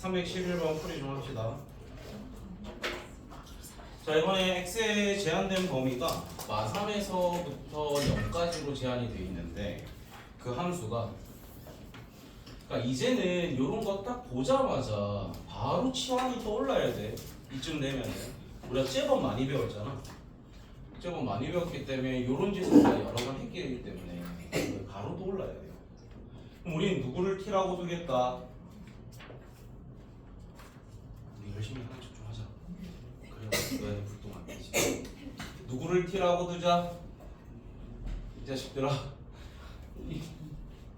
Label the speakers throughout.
Speaker 1: 311번 풀이 좀 합시다. 자, 이번에 x의 제한된 범위가 마3에서부터 0까지로 제한이 되어 있는데 그 함수가 그러니까 이제는 이런 거 딱 보자마자 바로 치환이 떠올라야 돼. 이쯤 되면은 우리가 제법 많이 배웠잖아. 제법 많이 배웠기 때문에 이런 짓을 우리가 여러 번 했기 때문에 바로 떠올라야 돼요. 그럼 우리는 누구를 t라고 두겠다? 우리 열심히 하는 척 좀 하자. 그래야 너의 불똥 안 되지. 누구를 t라고 두자? 이 자식들아,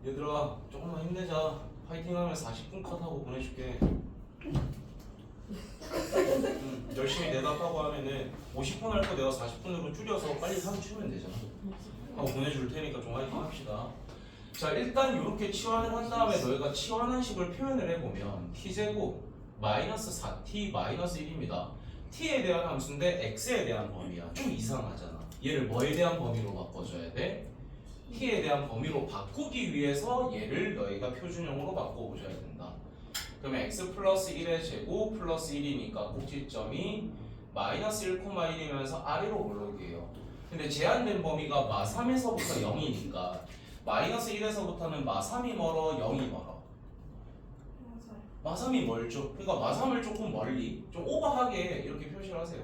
Speaker 1: 얘들아 조금만 힘내자. 파이팅하면 40분 컷하고 보내줄게. 열심히 대답하고 하면은 50분 할 거 내가 40분으로 줄여서 빨리 사주면 되잖아. 하고 보내줄 테니까 좀 화이팅 합시다. 자, 일단 이렇게 치환을 한 다음에 너희가 치환한 식을 표현을 해보면 t제곱 마이너스 4t 마이너스 1입니다. t에 대한 함수인데 x에 대한 범위야. 좀 이상하잖아. 얘를 뭐에 대한 범위로 바꿔줘야 돼? t에 대한 범위로 바꾸기 위해서 얘를 너희가 표준형으로 바꿔보셔야 된다. 그러면 x 플러스 1의 제곱 플러스 1이니까 꼭지점이 마이너스 1,1이면서 아래로 볼록이에요. 근데 제한된 범위가 마3에서부터 0이니까 마이너스 1에서부터는 마3이 멀어 0이 멀어? 마3이 멀죠. 그러니까 마3을 조금 멀리 좀 오버하게 이렇게 표시를 하세요.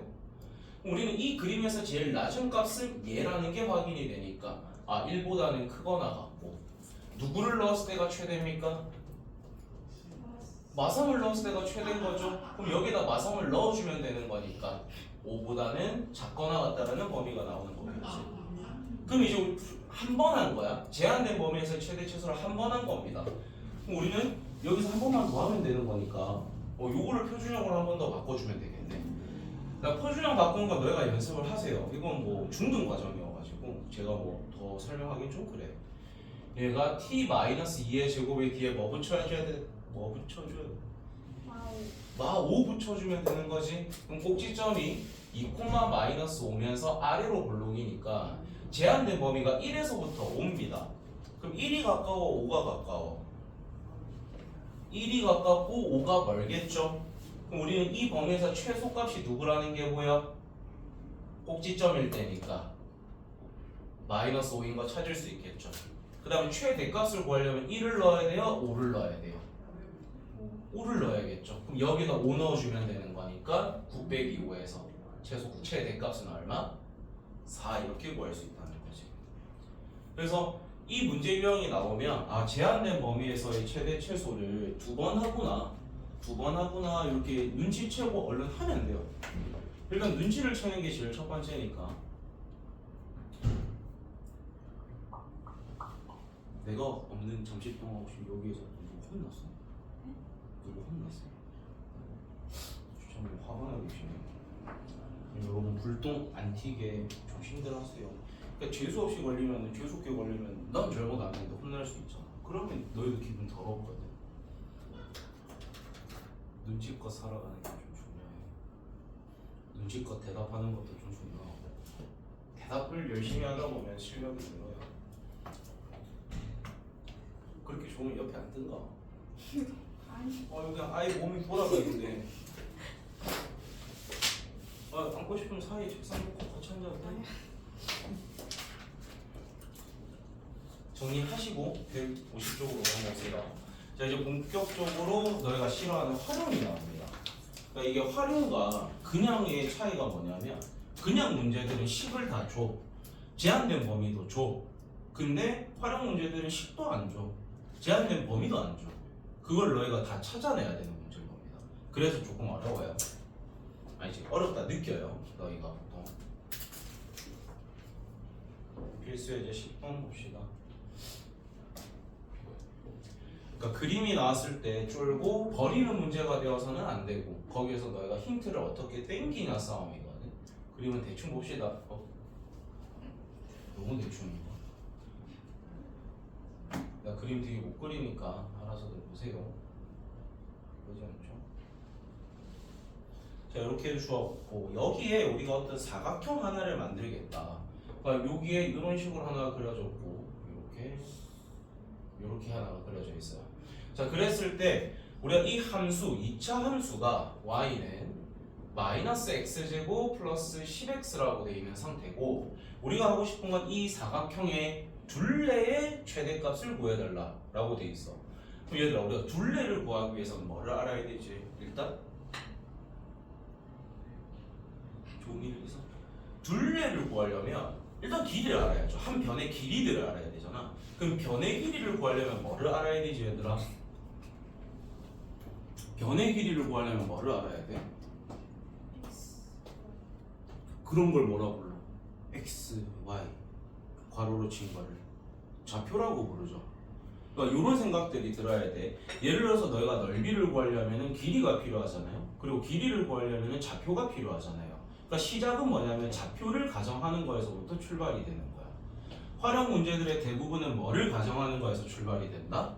Speaker 1: 우리는 이 그림에서 제일 낮은 값을 얘라는 게 확인이 되니까 1보다는 크거나 같고 누구를 넣었을 때가 최대입니까? 마3을 넣었을 때가 최대인 거죠. 그럼 여기다 마3을 넣어주면 되는 거니까 5보다는 작거나 같다라는 범위가 나오는 거겠지. 그럼 이제 한 번 한 거야. 제한된 범위에서 최대 최소를 한 번 한 겁니다. 그럼 우리는 여기서 한 번만 더 하면 되는 거니까 요거를 표준형으로 한 번 더 바꿔주면 되겠네. 그러니까 표준형 바꾸는 건 너희가 연습을 하세요. 이건 뭐 중등 과정이어가지고 제가 뭐 더 설명하긴 좀 그래. 얘가 t-2의 제곱의 뒤에 뭐 붙여줘야 돼? 뭐 붙여줘야 돼? 마5 붙여주면 되는 거지. 그럼 꼭지점이 2, 마이너스 5면서 아래로 볼록이니까 제한된 범위가 1에서부터 5입니다. 그럼 1이 가까워, 5가 가까워? 1이 가깝고 5가 멀겠죠? 그럼 우리는 이 범위에서 최소값이 누구라는 게 뭐야? 꼭지점일 때니까 마이너스 5인 거 찾을 수 있겠죠. 그 다음에 최대값을 구하려면 1을 넣어야 돼요? 5를 넣어야 돼요? 5를 넣어야겠죠. 그럼 여기다 5 넣어주면 되는 거니까 9 빼기 5에서 최대값은 얼마? 4 이렇게 구할 수 있다는 거지. 그래서 이 문제 유형이 나오면 제한된 범위에서의 최대 최소를 두 번 하구나 이렇게 눈치채고 얼른 하면 돼요. 일단 눈치를 채는 게 제일 첫 번째니까. 내가 없는 잠시 동안 혹시 여기에서 누구 혼났어? 누구 혼났어? 좀 화가 나고 계시네. 여러분 불똥 안 튀게 조심들 하세요. 그러니까 재수 없이 걸리면 재수없게 걸리면 난 잘못 안 했는데 혼날 수 있잖아. 그러면 너희도 기분 더럽거든. 눈치껏 살아가는 게 좀 중요해. 눈치껏 대답하는 것도 좀 중요하고 대답을 열심히 하다 보면 실력이 늘어요. 그렇게 좋으면 옆에 안 뜬가? 여기 아예 몸이 돌아가 있는데 앉고 싶으면 사이에 책상 놓고 같이 앉아도 돼. 정리하시고 150쪽으로 넘어갑시다. 자, 이제 본격적으로 너희가 싫어하는 활용이 나옵니다. 그러니까 이게 활용과 그냥의 차이가 뭐냐면 그냥 문제들은 식을 다 줘. 제한된 범위도 줘. 근데 활용 문제들은 식도 안 줘. 제한된 범위도 안 줘. 그걸 너희가 다 찾아내야 되는 문제인 겁니다. 그래서 조금 어려워요. 아니지, 어렵다 느껴요. 너희가 보통. 필수 예제 10번 봅시다. 그러니까 그림이 나왔을 때 쫄고 버리는 문제가 되어서는 안 되고 거기에서 너희가 힌트를 어떻게 땡기냐 싸움이거든. 그림은 대충 봅시다. 너무 대충이야. 나 그림 되게 못 그리니까 알아서들 보세요. 그러지 않죠? 자, 이렇게 주었고 여기에 우리가 어떤 사각형 하나를 만들겠다. 그러니까 여기에 이런 식으로 하나가 그려졌고 이렇게 하나가 그려져 있어요. 자, 그랬을 때 우리가 이 함수 2차 함수가 y는 마이너스 x제곱 플러스 10x라고 되어 있는 상태고 우리가 하고 싶은 건 이 사각형의 둘레의 최대값을 구해달라라고 되어 있어. 그럼 얘들아 우리가 둘레를 구하기 위해서는 뭐를 알아야 되지? 일단 종이를 해서 둘레를 구하려면 일단 길이를 알아야죠. 한 변의 길이들을 알아야 되잖아. 그럼 변의 길이를 구하려면 뭐를 알아야 되지 얘들아? 변의 길이를 구하려면 뭐를 알아야 돼? 그런 걸 뭐라고 불러? x, y 괄호로 친 거를 좌표라고 부르죠. 그러니까 이런 생각들이 들어야 돼. 예를 들어서 너희가 넓이를 구하려면 길이가 필요하잖아요. 그리고 길이를 구하려면 좌표가 필요하잖아요. 그러니까 시작은 뭐냐면 좌표를 가정하는 거에서부터 출발이 되는 거야. 활용 문제들의 대부분은 뭐를 가정하는 거에서 출발이 된다?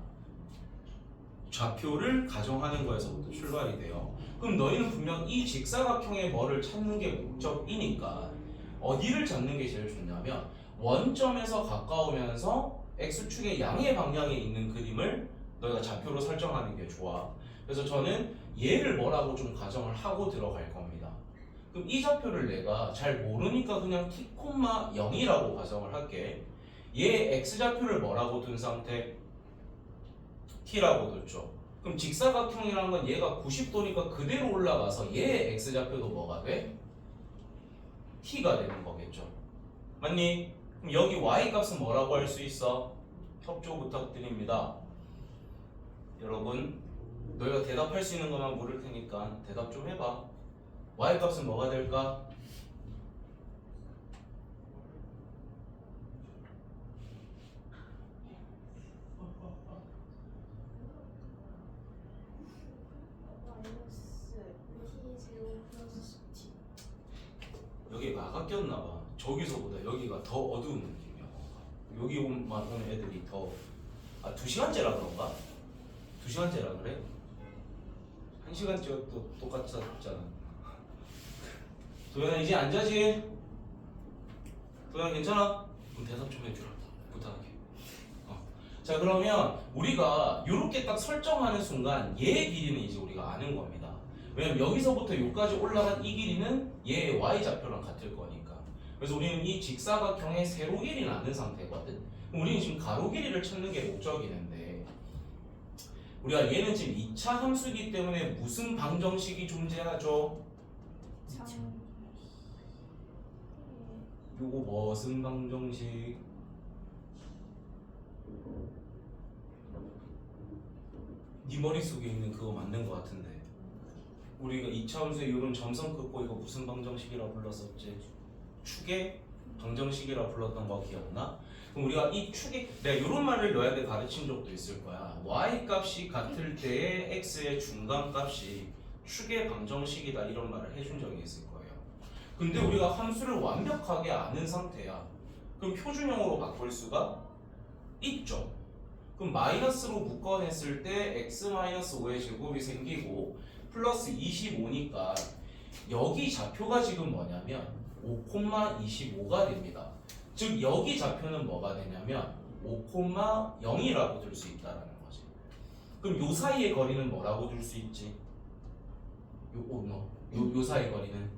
Speaker 1: 좌표를 가정하는 거에서부터 출발이 돼요. 그럼 너희는 분명 이 직사각형의 뭐를 찾는 게 목적이니까 어디를 잡는 게 제일 좋냐면 원점에서 가까우면서 x축의 양의 방향에 있는 그림을 너희가 좌표로 설정하는 게 좋아. 그래서 저는 얘를 뭐라고 좀 가정을 하고 들어갈 겁니다. 그럼 이 좌표를 내가 잘 모르니까 그냥 t, 0이라고 가정을 할게. 얘 x좌표를 뭐라고 둔 상태? t라고 뒀죠. 그럼 직사각형이라는 건 얘가 90도니까 그대로 올라가서 얘의 x좌표도 뭐가 돼? t가 되는 거겠죠. 맞니? 그럼 여기 y 값은 뭐라고 할 수 있어? 협조 부탁드립니다. 여러분 너희가 대답할 수 있는 것만 물을 테니까 대답 좀 해봐. y 값은 뭐가 될까? 여기가 아까 꼈나봐. 저기서보다 여기가 더 어두운 느낌이야. 여기만 오는 애들이 더 2시간째라 그런가? 2시간째라 그래? 1시간째도 똑같았잖아. 도현아 이제 안 자지? 도현아 괜찮아? 그럼 대답 좀 해주라. 부탁할게. 자 그러면 우리가 이렇게 딱 설정하는 순간 얘의 길이는 이제 우리가 아는 겁니다. 왜냐면 여기서부터 여기까지 올라간 이 길이는 얘의 y좌표랑 같을 거니까. 그래서 우리는 이 직사각형의 세로 길이는 아는 상태거든. 그럼 우리는 지금 가로 길이를 찾는 게 목적이는데 우리가 얘는 지금 2차 함수이기 때문에 무슨 방정식이 존재하죠? 요거 무슨 방정식? 네 머릿속에 있는 그거 맞는 거 같은데 우리가 2차 함수의 요런 점선 긋고 이거 무슨 방정식이라 불렀었지? 축의 방정식이라 불렀던 거 기억나? 그럼 우리가 이 축의 내가 이런 말을 너희한테 가르친 적도 있을 거야. y 값이 같을 때의 x의 중간 값이 축의 방정식이다 이런 말을 해준 적이 있을 거예요. 근데 우리가 함수를 완벽하게 아는 상태야. 그럼 표준형으로 바꿀 수가 있죠. 그럼 마이너스로 묶어냈을 때 x-5의 제곱이 생기고 플러스 25니까 여기 좌표가 지금 뭐냐면 5,25가 됩니다. 즉 여기 좌표는 뭐가 되냐면 5,0이라고 둘 수 있다라는 거지. 그럼 요 사이의 거리는 뭐라고 둘 수 있지? 요 사이 거리는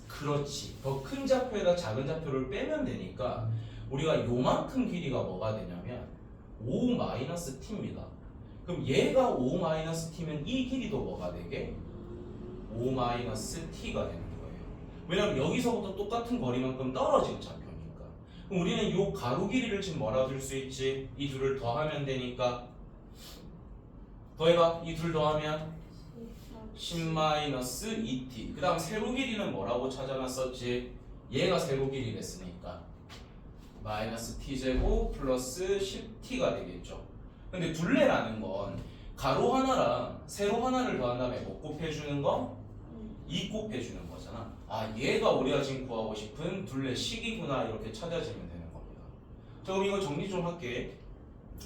Speaker 1: 그렇지. 더 큰 좌표에다 작은 좌표를 빼면 되니까 우리가 요만큼 길이가 뭐가 되냐면 5-t입니다. 그럼 얘가 5-t면 이 길이도 뭐가 되게? 5-t가 되는 거예요. 왜냐면 여기서부터 똑같은 거리만큼 떨어진 좌표니까. 그럼 우리는 요 가로 길이를 지금 뭐라고 줄 수 있지? 이 둘을 더하면 되니까 더해봐. 이 둘 더하면 10-2t. 그 다음 세로 길이는 뭐라고 찾아놨었지? 얘가 세로 길이 됐으니까 마이너스 t제곱 플러스 10t가 되겠죠. 근데 둘레라는 건 가로 하나랑 세로 하나를 더한 다음에 뭐 곱해주는 거? 2 곱해주는 거잖아. 아 얘가 우리가 지금 구하고 싶은 둘레 식이구나 이렇게 찾아지면 되는 겁니다. 자 그럼 이거 정리 좀 할게.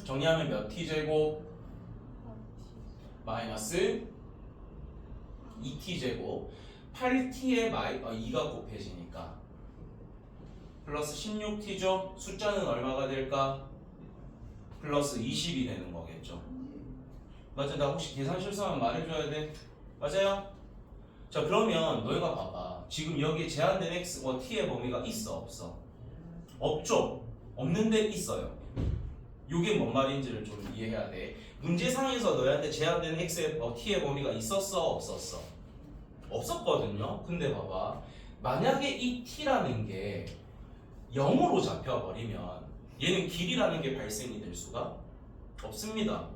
Speaker 1: 정리하면 몇 t제곱? 마이너스 2t제곱 8t에 2가 플러스 20이 되는 거겠죠. 맞아? 나 혹시 계산 실수하면 말해줘야 돼. 맞아요? 자, 그러면 너희가 봐봐. 지금 여기에 제한된 x, t의 범위가 있어 없어? 없죠? 없는데 있어요. 이게 뭔 말인지를 좀 이해해야 돼. 문제상에서 너희한테 제한된 x의 t의 범위가 있었어 없었어? 없었거든요. 근데 봐봐. 만약에 이 t라는 게 0으로 잡혀버리면 얘는 길이라는 게 발생이 될 수가 없습니다.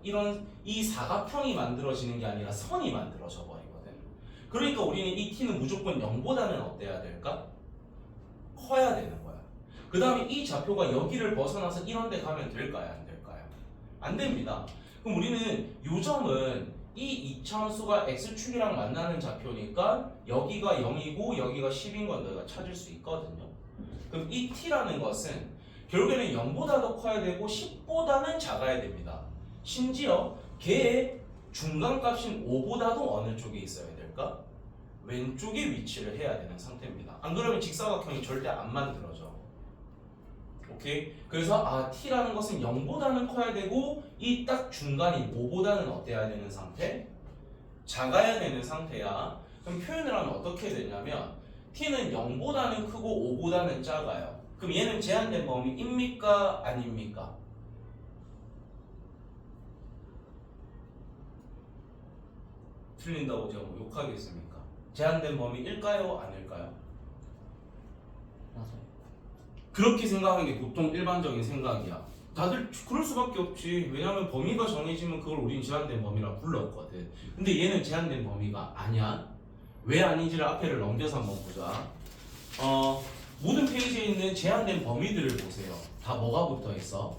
Speaker 1: 이 사각형이 만들어지는 게 아니라 선이 만들어져 버리거든. 그러니까 우리는 이 t는 무조건 0보다는 어때야 될까? 커야 되는 거야. 그 다음에 이 좌표가 여기를 벗어나서 이런 데 가면 될까요? 안 될까요? 안 됩니다. 그럼 우리는 이 점은 이 이차함수가 x축이랑 만나는 좌표니까 여기가 0이고 여기가 10인 건 너희가 찾을 수 있거든요. 그럼 이 t라는 것은 결국에는 0보다 더 커야 되고 10보다는 작아야 됩니다. 심지어 걔의 중간값인 5보다도 어느 쪽에 있어야 될까? 왼쪽에 위치를 해야 되는 상태입니다. 안 그러면 직사각형이 절대 안 만들어져. 오케이? 그래서 t라는 것은 0보다는 커야 되고 이 딱 중간인 5보다는 어때야 되는 상태? 작아야 되는 상태야. 그럼 표현을 하면 어떻게 되냐면 t는 0보다는 크고 5보다는 작아요. 그럼 얘는 제한된 범위입니까? 아닙니까? 틀린다고 제가 뭐 욕하겠습니까? 제한된 범위일까요? 아닐까요?
Speaker 2: 맞아요.
Speaker 1: 그렇게 생각하는 게 보통 일반적인 생각이야. 다들 그럴 수밖에 없지. 왜냐면 범위가 정해지면 그걸 우린 제한된 범위라 불렀거든. 근데 얘는 제한된 범위가 아니야. 왜 아닌지를 앞에를 넘겨서 한번 보자. 모든 페이지에 있는 제한된 범위들을 보세요. 다 뭐가 붙어 있어?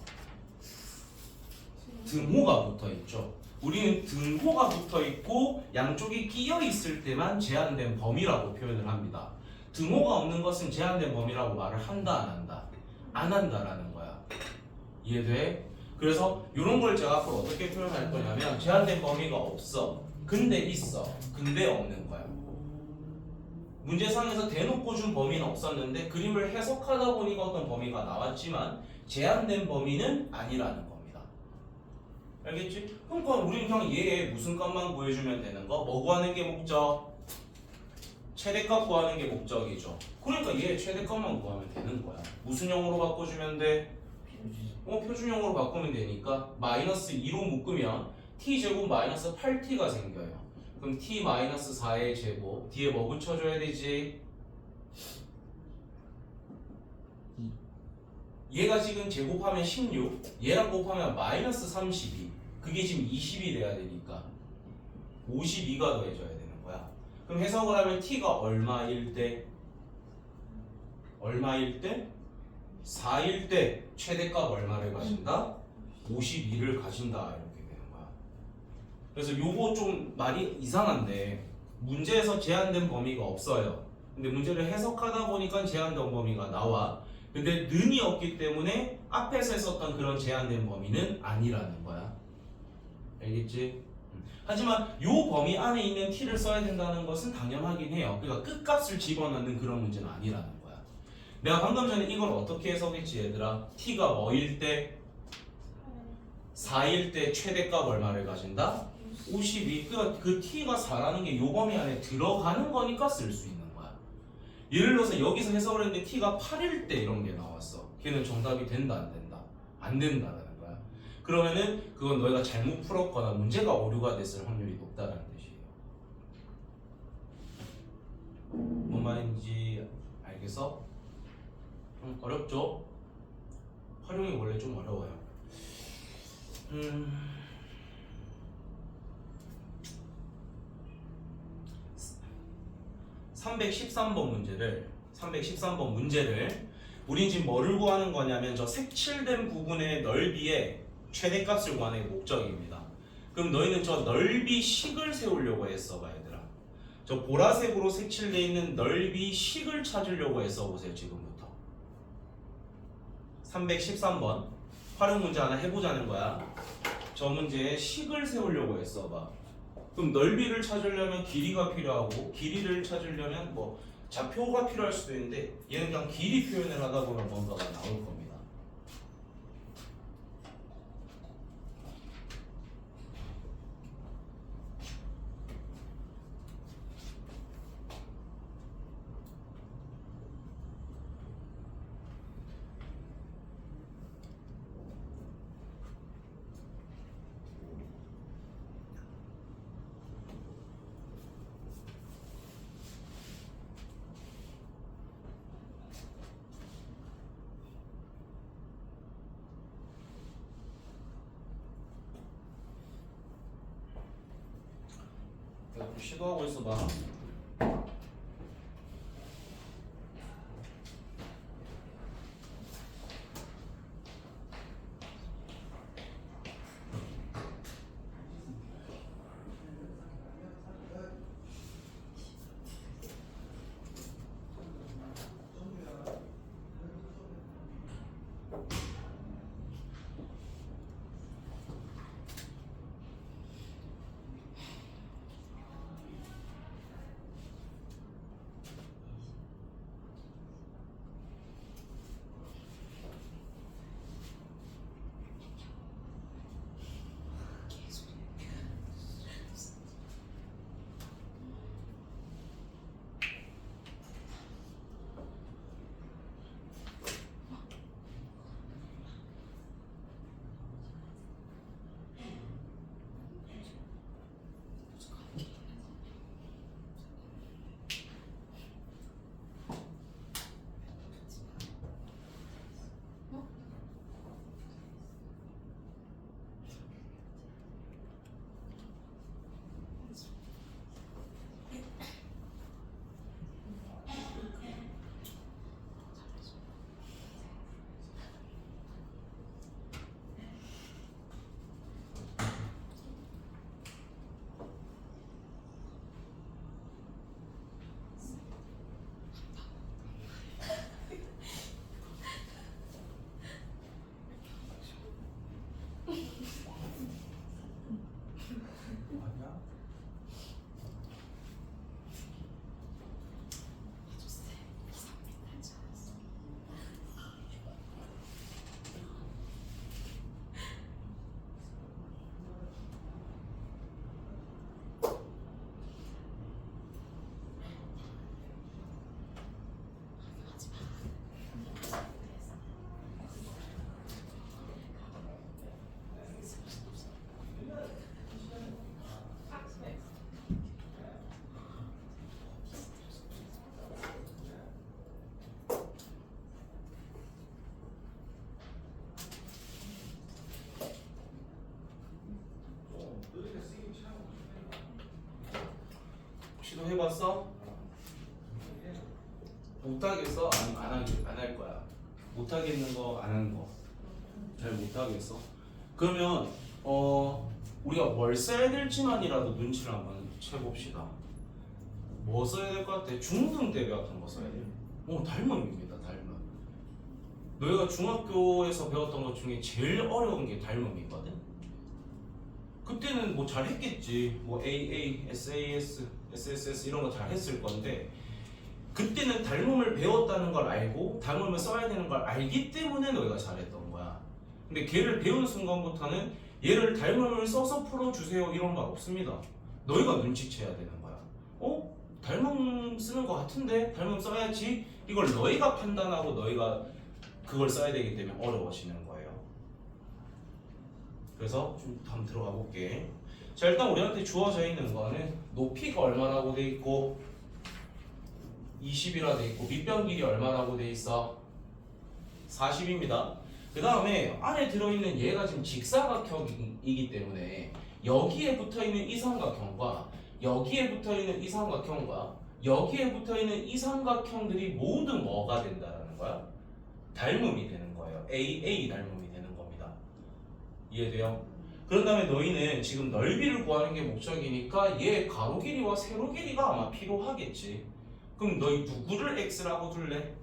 Speaker 1: 등호가 붙어 있죠. 우리는 등호가 붙어 있고 양쪽이 끼어 있을 때만 제한된 범위라고 표현을 합니다. 등호가 없는 것은 제한된 범위라고 말을 한다 안 한다? 안 한다라는 거야. 이해돼? 그래서 이런 걸 제가 앞으로 어떻게 표현할 거냐면 제한된 범위가 없어. 근데 있어. 근데 없는 거야. 문제상에서 대놓고 준 범위는 없었는데 그림을 해석하다 보니까 어떤 범위가 나왔지만 제한된 범위는 아니라는 겁니다. 알겠지? 그러니까 우리는 그냥 얘의 무슨 값만 구해주면 되는 거? 뭐 구하는 게 목적? 최대값 구하는 게 목적이죠. 그러니까 얘의 최대값만 구하면 되는 거야. 무슨 형으로 바꿔주면 돼? 표준형으로 바꾸면 되니까 마이너스 2로 묶으면 t제곱 마이너스 8t가 생겨요. 그럼 t 마이너스 4의 제곱 뒤에 뭐 붙여줘야 되지? 얘가 지금 제곱하면 16 얘랑 곱하면 마이너스 32 그게 지금 20이 돼야 되니까 52가 더해져야 되는 거야. 그럼 해석을 하면 t가 얼마일 때? 얼마일 때? 4일 때 최대값 얼마를 가진다? 52를 가진다 이렇게 되는 거야. 그래서 요거 좀 말이 이상한데 문제에서 제한된 범위가 없어요. 근데 문제를 해석하다 보니까 제한된 범위가 나와. 근데 는이 없기 때문에 앞에서 했었던 그런 제한된 범위는 아니라는 거야. 알겠지? 하지만 요 범위 안에 있는 t를 써야 된다는 것은 당연하긴 해요. 그러니까 끝값을 집어넣는 그런 문제는 아니라는 거야. 내가 방금 전에 이걸 어떻게 해석했지 얘들아? t가 뭐일 때? 4일 때 최대값 얼마를 가진다? 52. 그러니까 그 t가 4라는 게 요 범위 안에 들어가는 거니까 쓸 수 있는 거야. 예를 들어서 여기서 해석을 했는데 t가 8일 때 이런 게 나왔어. 걔는 정답이 된다 안 된다? 안 된다라는 거야. 그러면은 그건 너희가 잘못 풀었거나 문제가 오류가 됐을 확률이 높다라는 뜻이에요. 뭔 말인지 알겠어? 어렵죠? 활용이 원래 좀 어려워요. 313번 문제를 우린 지금 뭐를 구하는 거냐면 저 색칠된 부분의 넓이의 최대값을 구하는 게 목적입니다. 그럼 너희는 저 넓이 식을 세우려고 했어 봐 얘들아. 저 보라색으로 색칠되어 있는 넓이 식을 찾으려고 했어 보세요 지금부터. 313번 활용 문제 하나 해보자는 거야. 저 문제에 식을 세우려고 했어 봐. 그럼 넓이를 찾으려면 길이가 필요하고 길이를 찾으려면 뭐 좌표가 필요할 수도 있는데 얘는 그냥 길이 표현을 하다 보면 뭔가가 나올 겁니다. 시도하고 있어봐. 시도해봤어? 못하겠어? 아니면 안 할 거야? 못하겠는 거, 안 하는 거? 잘 못하겠어? 그러면 우리가 뭘 써야 될지만이라도 눈치를 한번 채봅시다. 뭐 써야 될 것 같아? 중등대비 같은 거 써야 돼요. 닮음입니다. 닮음. 너희가 중학교에서 배웠던 것 중에 제일 어려운 게 닮음이거든. 그때는 뭐 잘했겠지. 뭐 AA, SAS, SSS 이런 거 잘했을 건데 그때는 닮음을 배웠다는 걸 알고 닮음을 써야 되는 걸 알기 때문에 너희가 잘했던 거야. 근데 걔를 배운 순간부터는 얘를 닮음을 써서 풀어주세요 이런 말 없습니다. 너희가 눈치채야 되는 거야. 닮음 쓰는 거 같은데 닮음 써야지. 이걸 너희가 판단하고 너희가 그걸 써야 되기 때문에 어려워지는 거예요. 그래서 좀 한번 들어가 볼게. 자, 일단 우리한테 주어져 있는 거는 높이가 얼마라고 돼 있고 20이라 돼 있고 밑변 길이 얼마라고 돼 있어? 40입니다. 그 다음에 안에 들어있는 얘가 지금 직사각형이기 때문에 여기에 붙어있는 이 삼각형과 여기에 붙어있는 이 삼각형과 여기에 붙어있는 이 삼각형들이 모두 뭐가 된다라는 거야? 닮음이 되는 거예요. AA 닮음이 되는 겁니다. 이해돼요? 그런 다음에 너희는 지금 넓이를 구하는 게 목적이니까 얘 가로 길이와 세로 길이가 아마 필요하겠지. 그럼 너희 누구를 x라고 둘래?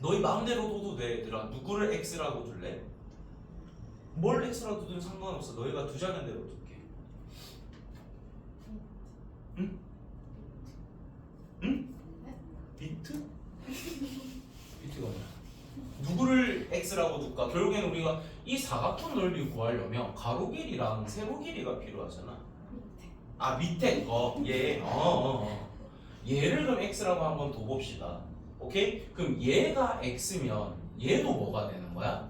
Speaker 1: 너희 마음대로 둬도 돼 얘들아. 누구를 x라고 둘래? 뭘 x라고 두든 상관없어. 너희가 두자는 대로 둘게. 응? 응? 비트? 비트가 뭐야? 누구를 x라고 둘까? 결국에는 우리가 이 사각형 넓이 구하려면 가로 길이랑 세로 길이가 필요하잖아. 아 밑에 거 얘. 얘를 그럼 x라고 한번 둬봅시다. 오케이? 그럼 얘가 x면 얘도 뭐가 되는 거야?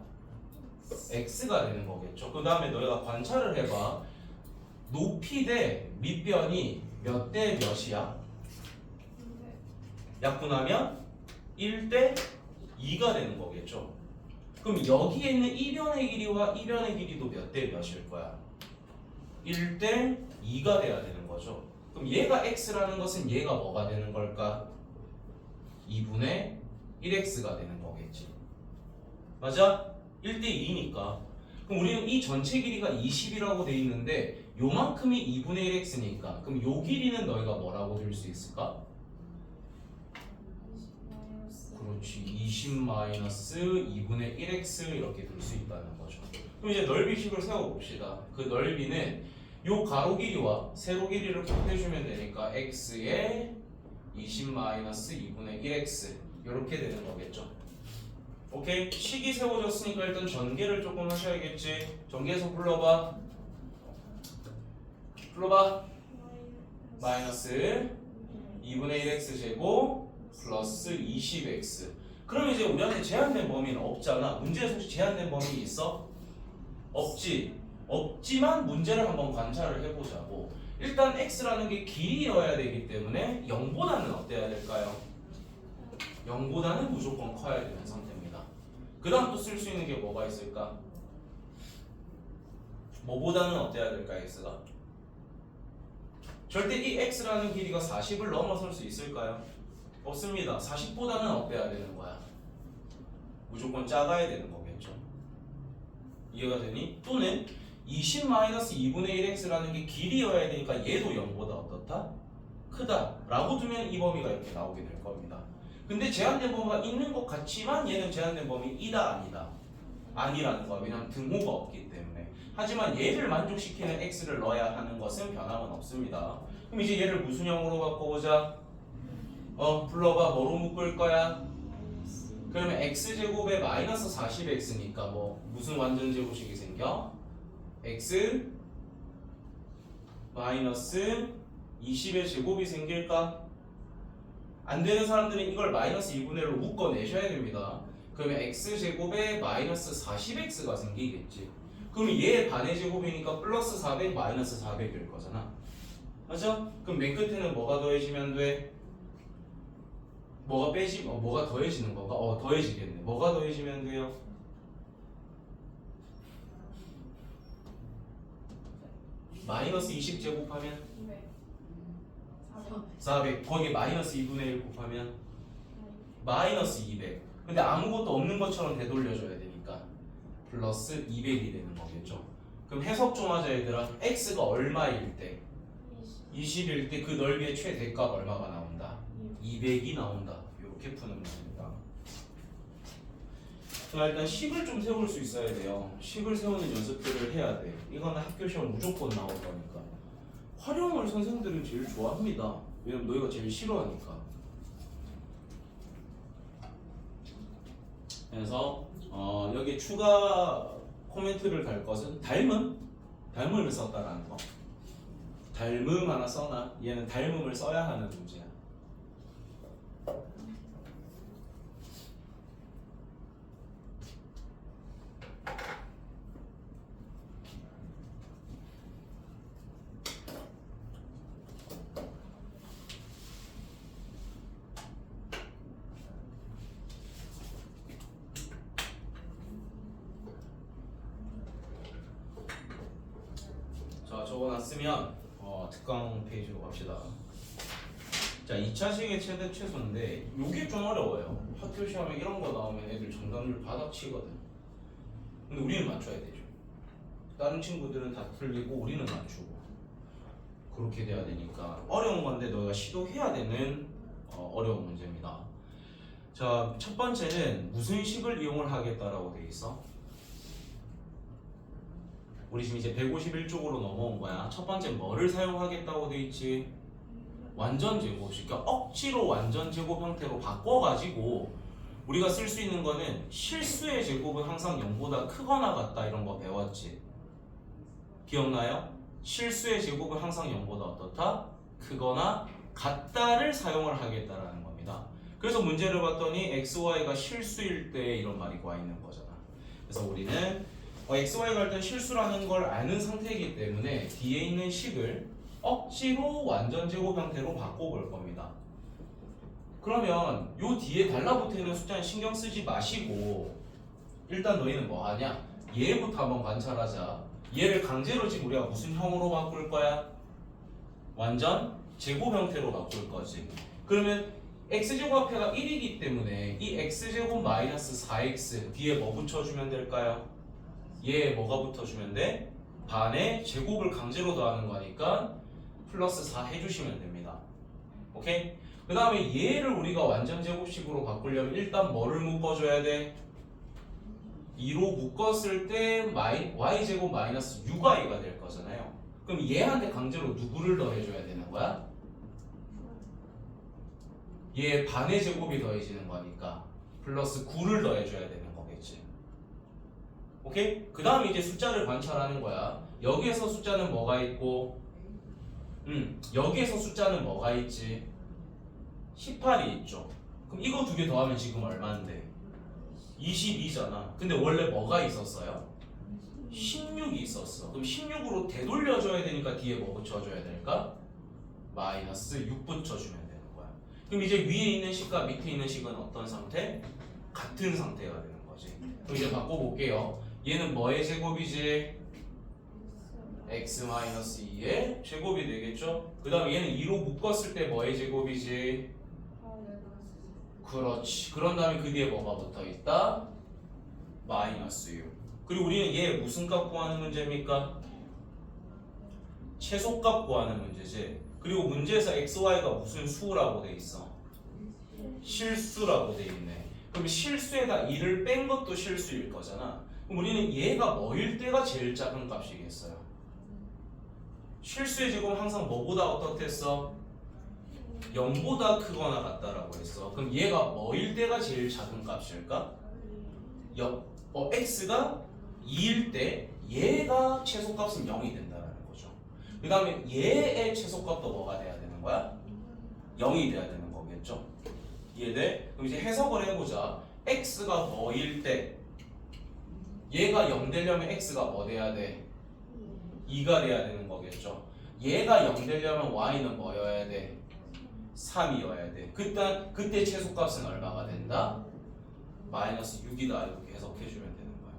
Speaker 1: x가 되는 거겠죠. 그 다음에 너희가 관찰을 해봐. 높이 대 밑변이 몇 대 몇이야? 약분하면 1대 2가 되는 거겠죠. 그럼 여기에 있는 이 변의 길이와 이 변의 길이도 몇 대 몇일 거야? 1대 2가 돼야 되는 거죠. 그럼 얘가 x라는 것은 얘가 뭐가 되는 걸까? 2분의 1x가 되는 거겠지. 맞아? 1대 2니까. 그럼 우리는 이 전체 길이가 20이라고 돼 있는데 요만큼이 2분의 1x니까 그럼 요 길이는 너희가 뭐라고 들 수 있을까? 그렇지. 20-2분의 1x 이렇게 들 수 있다는 거죠. 그럼 이제 넓이식을 세워봅시다. 그 넓이는 요 가로 길이와 세로 길이를 곱해주면 되니까 x에 20-2분의 1x 이렇게 되는 거겠죠. 오케이? 식이 세워졌으니까 일단 전개를 조금 하셔야겠지. 전개해서 불러봐. 마이너스 2분의 1x 제곱 플러스 20x. 그럼 이제 우리한테 제한된 범위는 없잖아. 문제에서 혹시 제한된 범위 있어? 없지. 없지만 문제를 한번 관찰을 해보자고. 일단 x라는 게 길이여야 되기 때문에 0보다는 어때야 될까요? 0보다는 무조건 커야 되는 상태입니다. 그 다음 또 쓸 수 있는 게 뭐가 있을까? 뭐보다는 어때야 될까 x가? 절대 이 x라는 길이가 40을 넘어설 수 있을까요? 없습니다. 40보다는 어때야 되는 거야? 무조건 작아야 되는 거겠죠. 이해가 되니? 또는 20-2분의 1x라는 게 길이여야 되니까 얘도 0보다 어떻다? 크다 라고 두면 이 범위가 이렇게 나오게 될 겁니다. 근데 제한된 범위가 있는 것 같지만 얘는 제한된 범위이다 아니다? 아니라는 거야. 왜냐면 등호가 없기 때문에. 하지만 얘를 만족시키는 x를 넣어야 하는 것은 변함은 없습니다. 그럼 이제 얘를 무슨 형으로 바꿔보자. 불러봐. 뭐로 묶을 거야? 그러면 x제곱에 마이너스 40x니까 뭐 무슨 완전 제곱식이 생겨? x 마이너스 20의 제곱이 생길까? 안 되는 사람들은 이걸 마이너스 2분의 1로 묶어내셔야 됩니다. 그러면 x제곱에 마이너스 40x가 생기겠지. 그러면 얘의 반의 제곱이니까 플러스 400 마이너스 400일 거잖아. 맞죠? 그럼 맨 끝에는 뭐가 더해지면 돼? 뭐가 더해지는 건가? 더해지겠네. 뭐가 더해지면 돼요? 마이너스 20 제곱하면 400. 거기에 마이너스 2분의 1 곱하면 마이너스 200. 근데 아무것도 없는 것처럼 되돌려줘야 되니까 플러스 200이 되는 거겠죠. 그럼 해석 좀 하자 얘들아. x가 얼마일 때? 20일 때 그 넓이의 최대값 얼마가 나온다? 200이 나온다. 이렇게 푸는 문제입니다. 자, 일단 식을 좀 세울 수 있어야 돼요. 식을 세우는 연습들을 해야 돼. 이거는 학교 시험 무조건 나올 거니까. 활용을 선생들은 제일 좋아합니다. 왜냐면 너희가 제일 싫어하니까. 그래서 여기 추가 코멘트를 달 것은 닮음을 썼다라는 거. 닮음 하나 써놔. 얘는 닮음을 써야 하는 문제야. 자, 적어놨으면 특강 페이지로 갑시다. 자, 2차식의 최대 최소인데 이게 좀 어려워요. 학교 시험에 이런 거 나오면 애들 정답률 바닥치거든. 근데 우리는 맞춰야 되죠. 다른 친구들은 다 틀리고 우리는 맞추고 그렇게 돼야 되니까 어려운 건데 너희가 시도해야 되는 어려운 문제입니다. 자, 첫 번째는 무슨 식을 이용을 하겠다라고 돼 있어? 우리 지금 이제 151쪽으로 넘어온 거야. 첫 번째 뭐를 사용하겠다고 돼 있지? 완전 제곱식. 그러니까 억지로 완전 제곱 형태로 바꿔가지고 우리가 쓸 수 있는 거는 실수의 제곱은 항상 0보다 크거나 같다 이런 거 배웠지? 기억나요? 실수의 제곱은 항상 0보다 어떻다? 크거나 같다를 사용을 하겠다라는 겁니다. 그래서 문제를 봤더니 xy가 실수일 때 이런 말이 와 있는 거잖아. 그래서 우리는 xy가 일단 실수라는 걸 아는 상태이기 때문에 뒤에 있는 식을 억지로 완전 제곱 형태로 바꿔볼 겁니다. 그러면 요 뒤에 달라붙어있는 숫자는 신경 쓰지 마시고 일단 너희는 뭐 하냐? 얘부터 한번 관찰하자. 얘를 강제로 지금 우리가 무슨 형으로 바꿀 거야? 완전 제곱 형태로 바꿀 거지. 그러면 x제곱 앞에가 1이기 때문에 이 x제곱 마이너스 4x 뒤에 뭐 붙여주면 될까요? 얘에 뭐가 붙어주면 돼? 반에 제곱을 강제로 더하는 거니까 플러스 4 해주시면 됩니다. 오케이? 그 다음에 얘를 우리가 완전 제곱식으로 바꾸려면 일단 뭐를 묶어줘야 돼? 2로 묶었을 때 y제곱 마이너스 6y가 될 거잖아요. 그럼 얘한테 강제로 누구를 더해줘야 되는 거야? 얘 반의 제곱이 더해지는 거니까 플러스 9를 더해줘야 되는 거겠지. 오케이? 그 다음에 이제 숫자를 관찰하는 거야. 여기에서 숫자는 뭐가 있고 여기에서 숫자는 뭐가 있지? 18이 있죠. 그럼 이거 두 개 더하면 지금 얼마인데? 22잖아. 근데 원래 뭐가 있었어요? 16이 있었어. 그럼 16으로 되돌려줘야 되니까 뒤에 뭐 붙여줘야 될까? 마이너스 6 붙여주면 되는 거야. 그럼 이제 위에 있는 식과 밑에 있는 식은 어떤 상태? 같은 상태가 되는 거지. 그럼 이제 바꿔볼게요. 얘는 뭐의 제곱이지? x-2의 제곱이 되겠죠? 그 다음에 얘는 2로 묶었을 때 뭐의 제곱이지? 그렇지. 그런 다음에 그 뒤에 뭐가 붙어있다? 마이너스 6. 그리고 우리는 얘 무슨 값 구하는 문제입니까? 최소값 구하는 문제지. 그리고 문제에서 xy가 무슨 수라고 돼 있어? 실수라고 돼 있네. 그럼 실수에다 2를 뺀 것도 실수일 거잖아. 그럼 우리는 얘가 뭐일 때가 제일 작은 값이겠어요? 실수의 제곱은 항상 뭐보다 어떻댔어? 0보다 크거나 같다라고 했어. 그럼 얘가 뭐일 때가 제일 작은 값일까? x가 2일 때 얘가 최소값은 0이 된다는 거죠. 그 다음에 얘의 최소값도 뭐가 돼야 되는 거야? 0이 돼야 되는 거겠죠. 이해돼? 그럼 이제 해석을 해보자. x가 뭐일 때 얘가 0 되려면 x가 뭐 돼야 돼? 2가 돼야 되는 거겠죠. 얘가 0 되려면 y는 뭐여야 돼? 3이어야 돼. 그때 최소값은 얼마가 된다? 마이너스 6이다. 이렇게 해석해주면 되는 거야.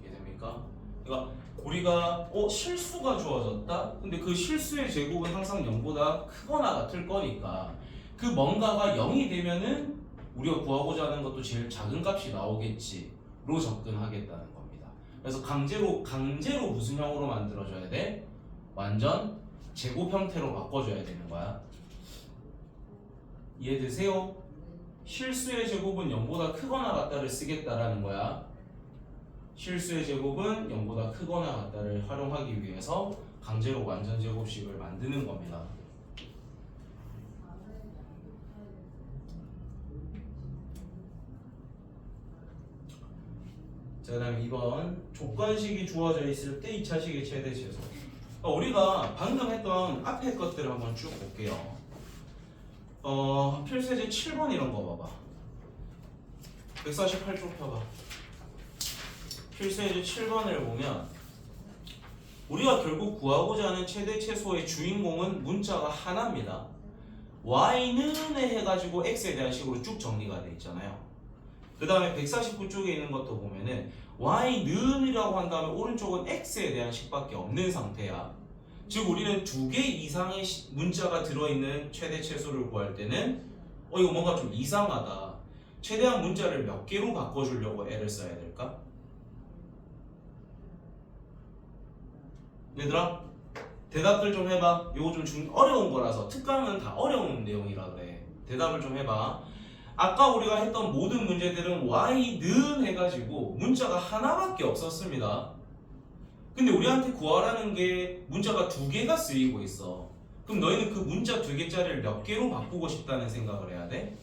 Speaker 1: 이해됩니까? 그러니까 우리가 실수가 주어졌다? 근데 그 실수의 제곱은 항상 0보다 크거나 같을 거니까 그 뭔가가 0이 되면은 우리가 구하고자 하는 것도 제일 작은 값이 나오겠지로 접근하겠다는 겁니다. 그래서 강제로 무슨 형으로 만들어줘야 돼? 완전 제곱 형태로 바꿔줘야 되는 거야. 이해되세요? 실수의 제곱은 0보다 크거나 같다를 쓰겠다라는 거야. 실수의 제곱은 0보다 크거나 같다를 활용하기 위해서 강제로 완전 제곱식을 만드는 겁니다. 자, 그 다음에 2번 조건식이 주어져 있을 때 2차식의 최대 최소. 우리가 방금 했던 앞에 것들을 한번 쭉 볼게요. 필수예제 7번 이런 거 봐봐. 148쪽 펴봐. 필수예제 7번을 보면 우리가 결국 구하고자 하는 최대 최소의 주인공은 문자가 하나입니다. y는 해가지고 x에 대한 식으로 쭉 정리가 돼 있잖아요. 그 다음에 149쪽에 있는 것도 보면은 y는이라고 한 다음에 오른쪽은 x에 대한 식밖에 없는 상태야. 즉 우리는 2개 이상의 문자가 들어있는 최대 최소를 구할 때는 이거 뭔가 좀 이상하다. 최대한 문자를 몇 개로 바꿔주려고 애를 써야 될까? 얘들아 대답들 좀 해봐. 이거 좀 어려운 거라서 특강은 다 어려운 내용이라 그래. 대답을 좀 해봐. 아까 우리가 했던 모든 문제들은 y는 해가지고 문자가 하나밖에 없었습니다. 근데 우리한테 구하라는 게 문자가 2개가 쓰이고 있어. 그럼 너희는 그 문자 2개짜리를 몇 개로 바꾸고 싶다는 생각을 해야 돼?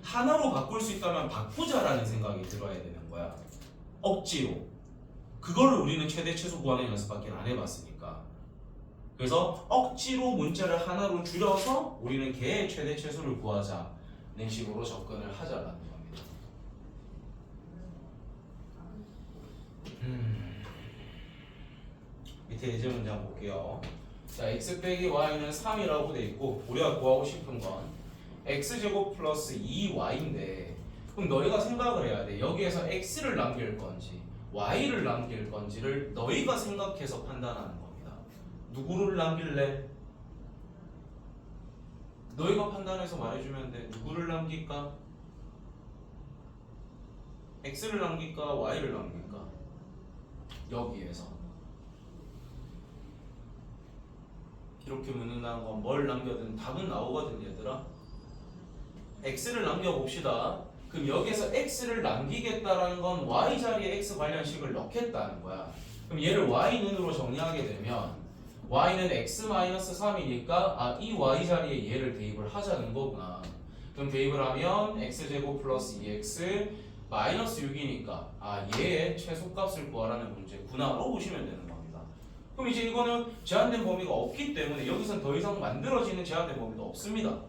Speaker 1: 하나로 바꿀 수 있다면 바꾸자라는 생각이 들어야 되는 거야. 억지로. 그거를 우리는 최대 최소 구하는 연습밖에 안 해봤으니까. 그래서 억지로 문자를 하나로 줄여서 우리는 걔의 최대 최소를 구하자는 식으로 접근을 하자라는 겁니다. 밑에 예제 문장 볼게요. 자, x 빼기 y는 3이라고 돼 있고 우리가 구하고 싶은 건 x제곱 플러스 2y인데 그럼 너희가 생각을 해야 돼. 여기에서 x를 남길 건지 y를 남길 건지를 너희가 생각해서 판단하는 겁니다. 누구를 남길래? 너희가 판단해서 말해주면 돼. 누구를 남길까? x를 남길까? y를 남길까? 여기에서 이렇게 묻는다는 건 뭘 남겨든 답은 나오거든 얘들아. x를 남겨봅시다. 그럼 여기서 x를 남기겠다라는 건 y 자리에 x 관련식을 넣겠다는 거야. 그럼 얘를 y는으로 정리하게 되면 y는 x-3이니까 이 y 자리에 얘를 대입을 하자는 거구나. 그럼 대입을 하면 x제곱 플러스 2x 마이너스 6이니까 얘의 최소값을 구하라는 문제구나로 보시면 되는 겁니다. 그럼 이제 이거는 제한된 범위가 없기 때문에 여기선 더 이상 만들어지는 제한된 범위도 없습니다.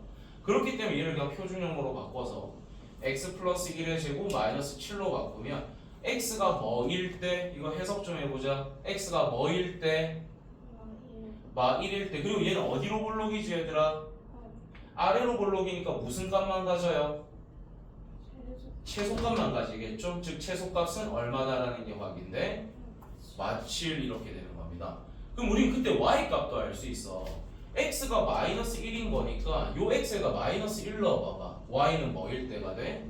Speaker 1: 그렇기 때문에 얘를 그냥 표준형으로 바꿔서 x 플러스 1의 제곱 마이너스 7로 바꾸면 x가 뭐일 때 이거 해석 좀 해보자. x가 뭐일 때 마 1일 때 그리고 얘는 어디로 볼록이지 얘들아? 아래로 볼록이니까 무슨 값만 가져요? 최소값만 가지겠죠? 즉 최소값은 얼마다라는 게 확인돼 마 7 이렇게 되는 겁니다. 그럼 우린 그때 y값도 알 수 있어. x가 마이너스 1인 거니까 요 x가 마이너스 1 넣어봐봐. y는 뭐일 때가 돼?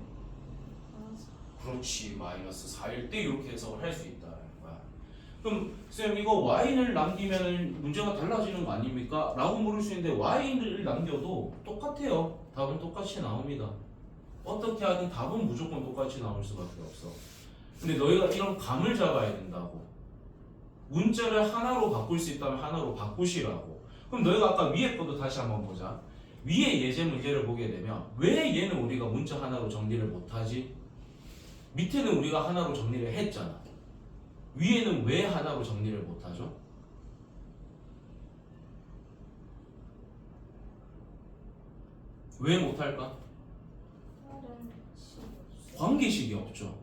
Speaker 1: 그렇지 마이너스 4일 때 이렇게 해석을 할 수 있다는 거야. 그럼 쌤 이거 y를 남기면 문제가 달라지는 거 아닙니까? 라고 물을 수 있는데 y를 남겨도 똑같아요. 답은 똑같이 나옵니다. 어떻게 하든 답은 무조건 똑같이 나올 수밖에 없어. 근데 너희가 이런 감을 잡아야 된다고. 문자를 하나로 바꿀 수 있다면 하나로 바꾸시라고. 그럼 너희가 아까 위에 것도 다시 한번 보자. 위에 예제 문제를 보게 되면 왜 얘는 우리가 문자 하나로 정리를 못하지? 밑에는 우리가 하나로 정리를 했잖아. 위에는 왜 하나로 정리를 못하죠? 왜 못할까? 관계식이 없죠.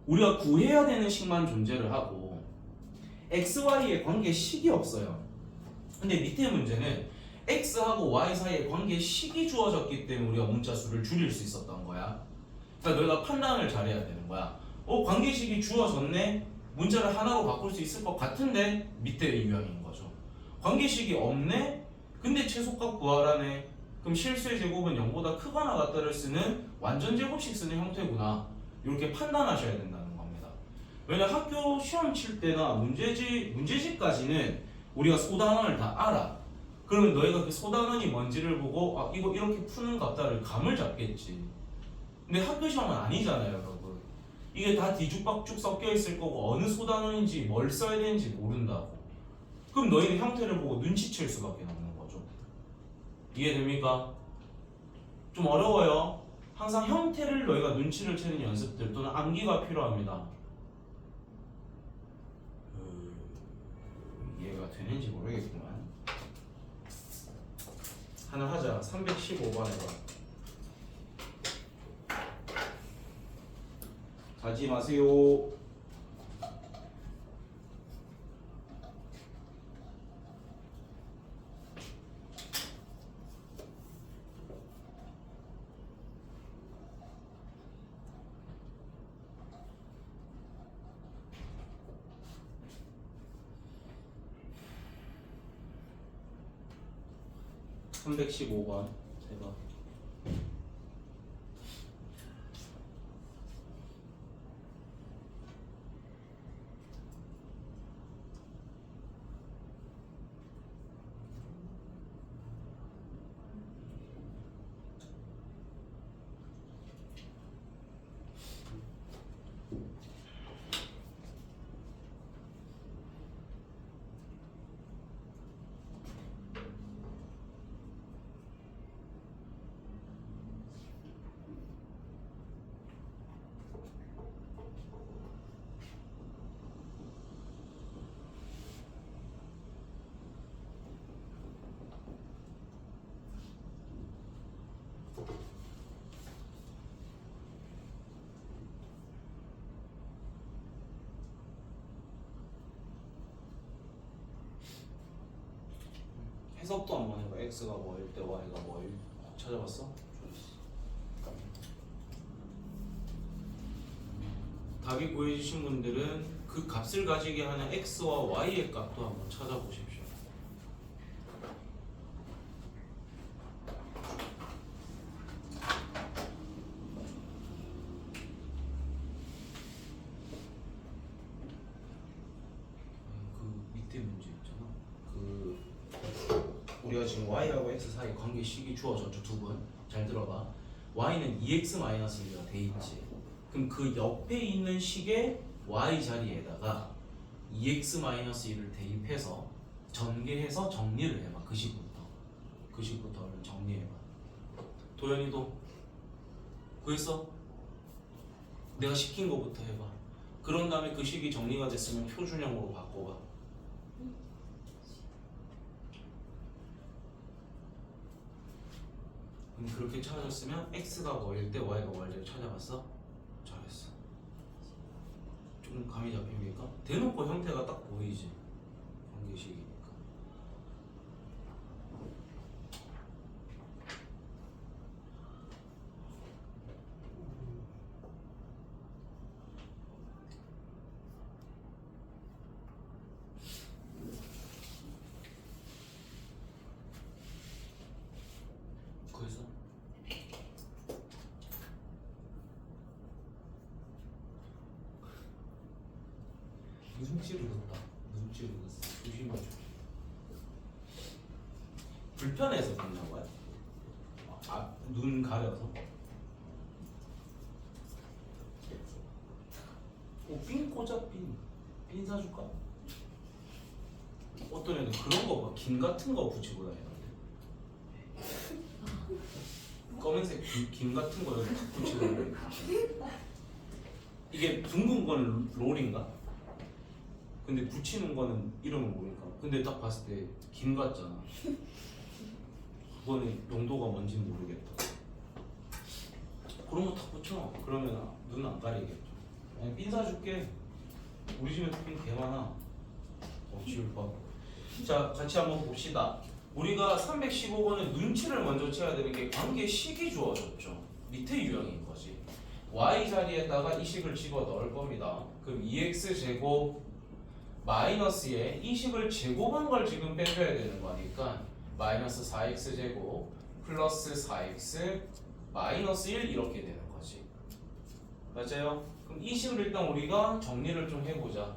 Speaker 1: 우리가 구해야 되는 식만 존재를 하고 xy의 관계식이 없어요. 근데 밑에 문제는 x하고 y 사이의 관계식이 주어졌기 때문에 우리가 문자 수를 줄일 수 있었던 거야. 그러니까 너희가 판단을 잘해야 되는 거야. 관계식이 주어졌네? 문자를 하나로 바꿀 수 있을 것 같은데 밑에 이명인 거죠. 관계식이 없네? 근데 최소값 구하라네. 그럼 실수의 제곱은 0보다 크거나 같다를 쓰는 완전 제곱식 쓰는 형태구나. 이렇게 판단하셔야 된다는 겁니다. 왜냐면 학교 시험 칠 때나 문제집까지는 우리가 소단원을 다 알아. 그러면 너희가 그 소단원이 뭔지를 보고 이거 이렇게 푸는 같다를 감을 잡겠지. 근데 학교 시험은 아니잖아요, 여러분. 이게 다 뒤죽박죽 섞여 있을 거고 어느 소단원인지 뭘 써야 되는지 모른다고. 그럼 너희는 형태를 보고 눈치챌 수밖에 없는 거죠. 이해됩니까? 좀 어려워요. 항상 형태를 너희가 눈치를 채는 연습들 또는 암기가 필요합니다. 이해가 되는지 모르겠구만. 하나 하자. 315번 해봐. 가지 마세요. (315번) 해봐. 해석도 한번 해봐. x가 뭐일 때 y가 뭐일. 찾아봤어? 답이 구해주신 분들은 그 값을 가지게 하는 x와 y의 값도 한번 찾아보십시오. 그 밑에 문제 있잖아. 그 우리가 지금 y하고 x 사이 관계식이 주어졌죠. 두 번. 잘 들어봐. y는 2x-1가 돼 있지. 그럼 그 옆에 있는 식의 y 자리에다가 2x-1을 대입해서 전개해서 정리를 해봐. 그 식부터. 그 식부터 얼른 정리해봐. 도현이도 구했어? 내가 시킨 거부터 해봐. 그런 다음에 그 식이 정리가 됐으면 표준형으로 바꿔봐. 그렇게 찾았으면 x가 뭐일 때 y가 뭐일 때 찾아봤어? 잘했어. 좀 감이 잡힙니까? 대놓고 형태가 딱 보이지. 관계식이니까. 그래서 눈치를 뒀다. 눈치를 뒀어. 조심해. 불편해서 그런 거야? 눈 가려서? 핀 꽂아 핀 사줄까? 어떤 애는 그런 거 봐. 김 같은 거 붙이고 다니는데. 검은색 김 같은 거 여기 탁 붙이고 다니는데. 이게 둥근 건 롤인가? 근데 붙이는 거는 이름을 모르니까. 근데 딱 봤을 때 김 같잖아. 그거는 용도가 뭔지는 모르겠다. 그런 거 탁 붙여. 그러면 눈 안 가리겠죠. 그냥 핀 사줄게. 우리 집에 핀 개 많아. 지울 거. 자, 같이 한번 봅시다. 우리가 315번은 눈치를 먼저 채야 되는 게 관계식이 주어졌죠. 밑에 유형인 거지. y 자리에다가 이 식을 집어 넣을 겁니다. 그럼 2x제곱 마이너스에 이 식을 제곱한 걸 지금 빼줘야 되는 거니까 마이너스 4x제곱 플러스 4x 마이너스 1 이렇게 되는 거지. 맞아요? 그럼 이 식을 일단 우리가 정리를 좀 해보자.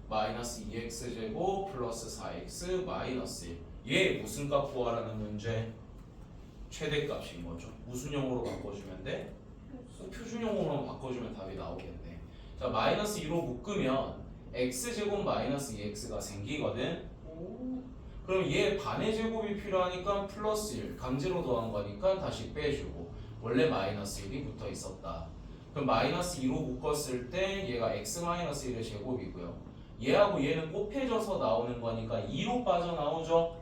Speaker 1: 마이너스 2x제곱 플러스 4x 마이너스 1. 얘 무슨 값 구하라는 문제? 최대값인 거죠. 무슨 형으로 바꿔주면 돼? 표준형으로만 바꿔주면 답이 나오겠네. 자, 마이너스 2로 묶으면 x제곱 마이너스 2x가 생기거든. 그럼 얘 반의 제곱이 필요하니까 플러스 1 강제로 더한 거니까 다시 빼주고 원래 마이너스 1이 붙어 있었다. 그럼 마이너스 2로 묶었을 때 얘가 x 마이너스 1의 제곱이고요. 얘하고 얘는 곱해져서 나오는 거니까 2로 빠져나오죠.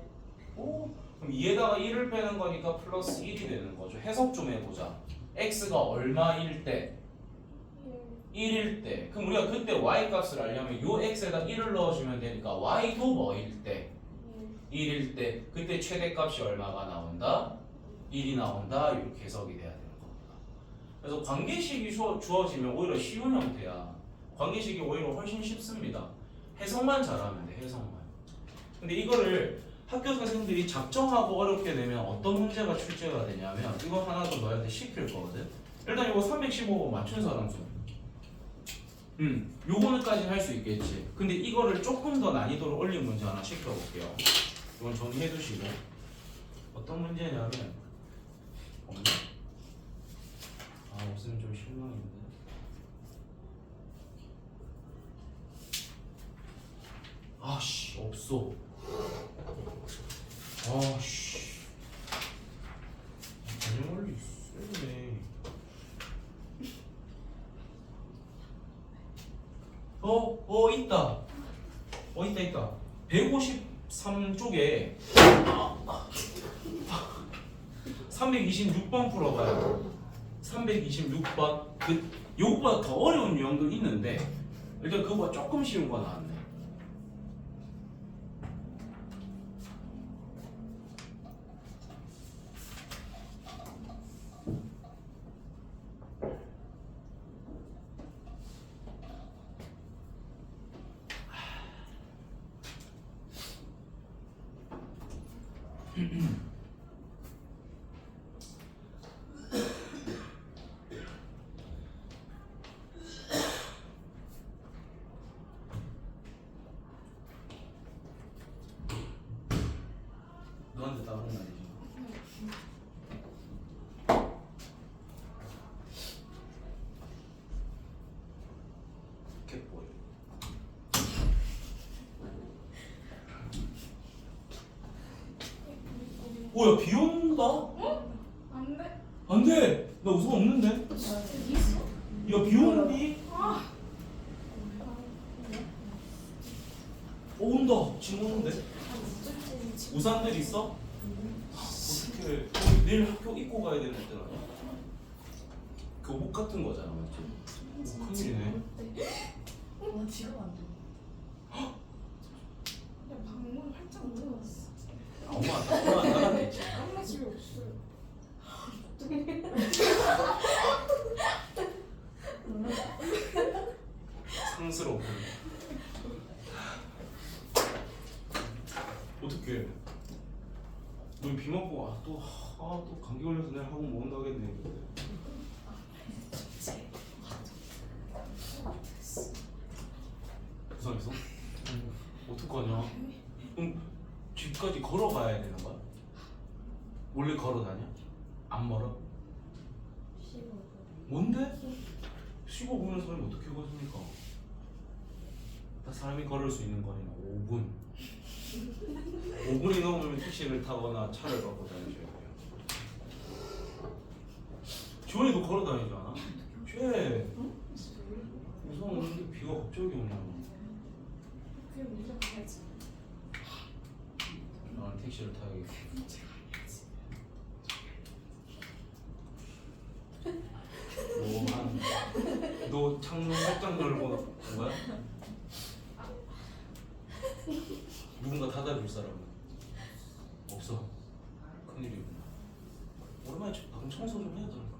Speaker 1: 그럼 2에다가 1을 빼는 거니까 플러스 1이 되는 거죠. 해석 좀 해보자. x가 얼마일 때? 1일 때. 그럼 우리가 그때 y 값을 알려면 요 x에다 1을 넣어주면 되니까 y도 뭐일 때? 1일 때. 그때 최대값이 얼마가 나온다? 1이 나온다. 이렇게 해석이 돼야 되는 겁니다. 그래서 관계식이 주어지면 오히려 쉬운 형태야. 관계식이 오히려 훨씬 쉽습니다. 해석만 잘하면 돼. 해석만. 근데 이거를 학교 선생님들이 작정하고 어렵게 내면 어떤 문제가 출제가 되냐면 이거 하나 더 너희한테 시킬 거거든. 일단 이거 315번 맞춘 사람 손. 요거는까지 할 수 있겠지. 근데 이거를 조금 더 난이도를 올린 문제 하나 시켜볼게요. 이건 정리해 두시고. 어떤 문제냐면 없네. 없으면 좀 실망인데. 아씨 없어. 아씨 전혀 있네. 있다. 153쪽에 326번 풀어봐요. 326번. 요거보다 더 어려운 유형도 있는데 일단 그거보다 조금 쉬운 거 나왔네. 너한테 따르는 말이지. 캣보이. 오야 비 온다.
Speaker 3: 안 돼.
Speaker 1: 안 돼. 나 우산 없는데.
Speaker 3: 여기 있어?
Speaker 1: 야 비 오는디?
Speaker 3: 아.
Speaker 1: 온다. 지금 오는데. 우산들 있어? 어떻게 내일 학교 입고 가야 되는 애들 아니야? 교복 같은 거잖아, 맞지? 오, 큰일이네.
Speaker 3: 와 지금 안 돼. 야 방문 활짝 열어놨어.
Speaker 1: 엄마 안 나갔겠지.
Speaker 3: 엄마 집에 없어요.
Speaker 1: 상스럽고. 어떻게? 너 비 맞고 또 감기 걸려서 내일 학원 못 온다겠네. 부상 있어? 어떡하냐? 그럼 집까지 걸어가야 되는 거야? 원래 걸어 다녀? 안 멀어? 뭔데? 15분에 사람이 어떻게 걷습니까? 다 사람이 걸을 수 있는 거리는 5분. 5분이 넘으면 택시를 타거나 차를 갖고 다니셔야 돼요. 지원이도 걸어 다니지 않아? 쟤 우산 없는데 비가 갑자기 오냐고.
Speaker 3: 그냥 우리가 가야지.
Speaker 1: 나는 택시를 타야겠어. 너 창문 살짝 열고 온 거야? 누군가 닫아줄 사람은 없어. 큰일이구나. 오랜만에 방 청소 좀 해야 되니까.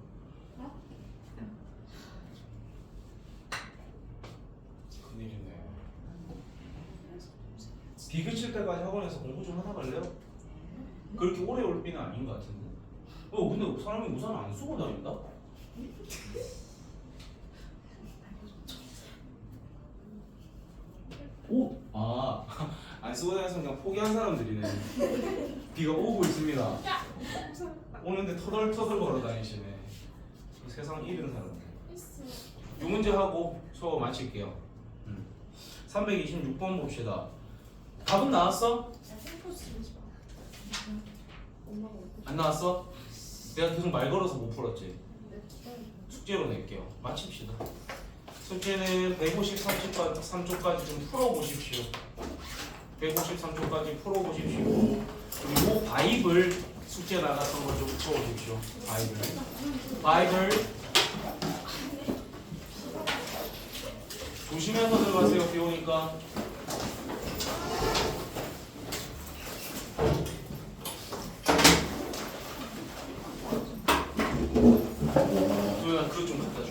Speaker 1: 큰일이네. 비 그칠 때까지 학원에서 공부 좀 하다 갈래요? 그렇게 오래 올 비는 아닌 것 같은데. 근데 사람이 우산 안 쓰고 다닌다? 오! 안 쓰고 다녀서 그냥 포기한 사람들이네. 비가 오고 있습니다. 오는데 터덜터덜 걸어 다니시네. 세상 잃은 사람들.
Speaker 3: 있어.
Speaker 1: 이 문제 하고 수업 마칠게요. 326번 봅시다. 답은 나왔어?
Speaker 3: 야 템포 쓰지 마. 엄마가 올 때.
Speaker 1: 안 나왔어? 내가 계속 말 걸어서 못 풀었지.
Speaker 3: 내 기다려.
Speaker 1: 숙제로 낼게요. 마칩시다. 숙제는 153쪽까지 좀 풀어보십시오. 153쪽까지 풀어보십시오. 그리고 바이블 숙제 나갔던 걸 좀 풀어보십시오. 바이블 조심해서 들어가세요. 비 오니까. 도현아 그것 좀 갖다 줘.